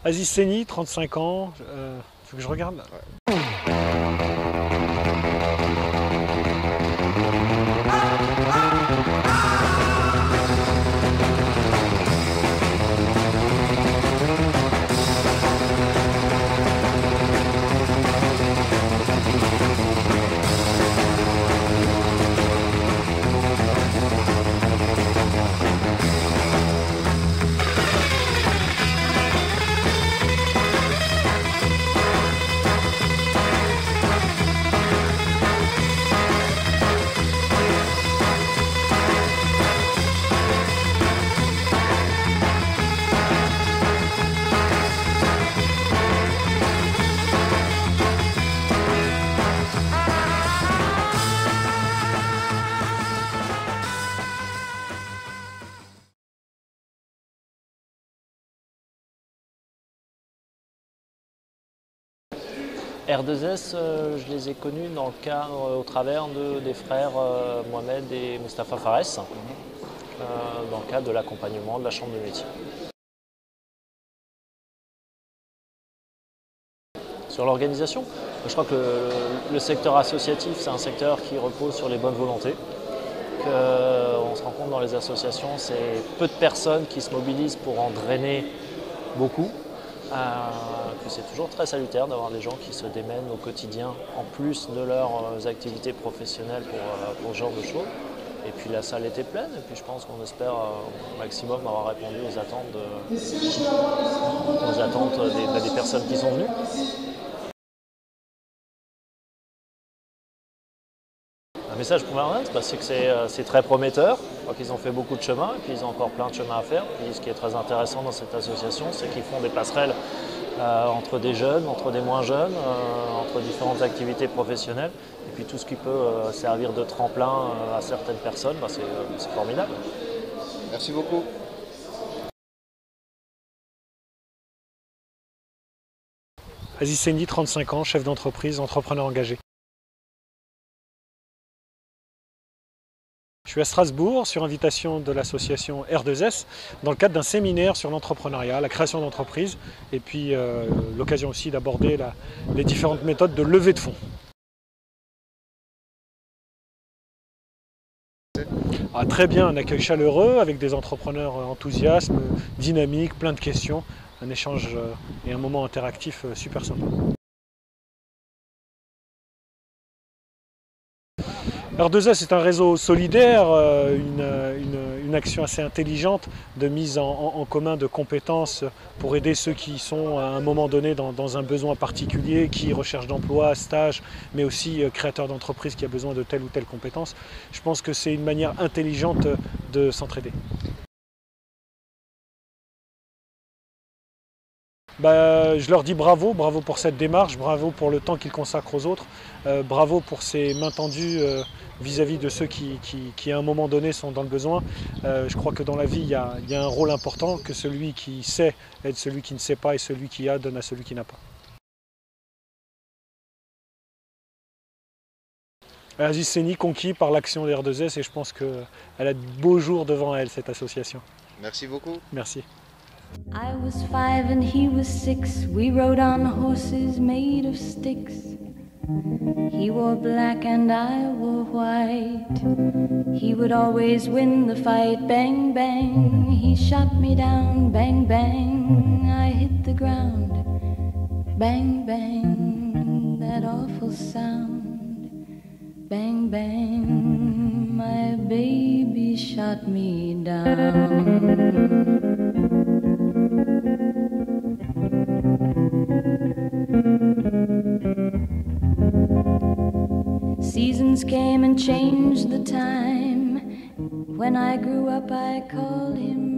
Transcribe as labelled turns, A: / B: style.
A: Aziz Seni, 35 ans. Faut que je regarde là. Ouais.
B: R2S, je les ai connus dans le cadre, au travers des frères Mohamed et Mustapha Fares, dans le cadre de l'accompagnement de la Chambre de métier. Sur l'organisation, je crois que le secteur associatif, c'est un secteur qui repose sur les bonnes volontés. On se rend compte dans les associations, c'est peu de personnes qui se mobilisent pour en drainer beaucoup. Que c'est toujours très salutaire d'avoir des gens qui se démènent au quotidien en plus de leurs activités professionnelles pour ce genre de choses. Et puis la salle était pleine et puis je pense qu'on espère au maximum avoir répondu aux attentes des personnes qui sont venues. Un message pour Merlin, c'est que c'est très prometteur. Je crois qu'ils ont fait beaucoup de chemin et puis ils ont encore plein de chemin à faire. Puis ce qui est très intéressant dans cette association, c'est qu'ils font des passerelles entre des jeunes, entre des moins jeunes, entre différentes activités professionnelles. Et puis tout ce qui peut servir de tremplin à certaines personnes, c'est formidable.
C: Merci beaucoup.
A: Aziz Seni, 35 ans, chef d'entreprise, entrepreneur engagé. Je suis à Strasbourg sur invitation de l'association R2S dans le cadre d'un séminaire sur l'entrepreneuriat, la création d'entreprises et puis l'occasion aussi d'aborder les différentes méthodes de levée de fonds. Très bien, un accueil chaleureux avec des entrepreneurs enthousiastes, dynamiques, plein de questions, un échange et un moment interactif super sympa. R2S est un réseau solidaire, une action assez intelligente de mise en commun de compétences pour aider ceux qui sont à un moment donné dans un besoin particulier, qui recherchent d'emploi, stage, mais aussi créateurs d'entreprise qui a besoin de telle ou telle compétence. Je pense que c'est une manière intelligente de s'entraider. Je leur dis bravo, bravo pour cette démarche, bravo pour le temps qu'ils consacrent aux autres, bravo pour ces mains tendues vis-à-vis de ceux qui à un moment donné sont dans le besoin. Je crois que dans la vie, il y a un rôle important, que celui qui sait aide celui qui ne sait pas et celui qui a donne à celui qui n'a pas. Aziz Seni conquis par l'action des R2S et je pense qu'elle a de beaux jours devant elle, cette association.
C: Merci beaucoup.
A: Merci.
D: I was 5 and he was 6. We rode on horses made of sticks. He wore black and I wore white. He would always win the fight. Bang, bang, he shot me down. Bang, bang, I hit the ground. Bang, bang, that awful sound. Bang, bang, my baby shot me down. Seasons came and changed the time. When I grew up, I called him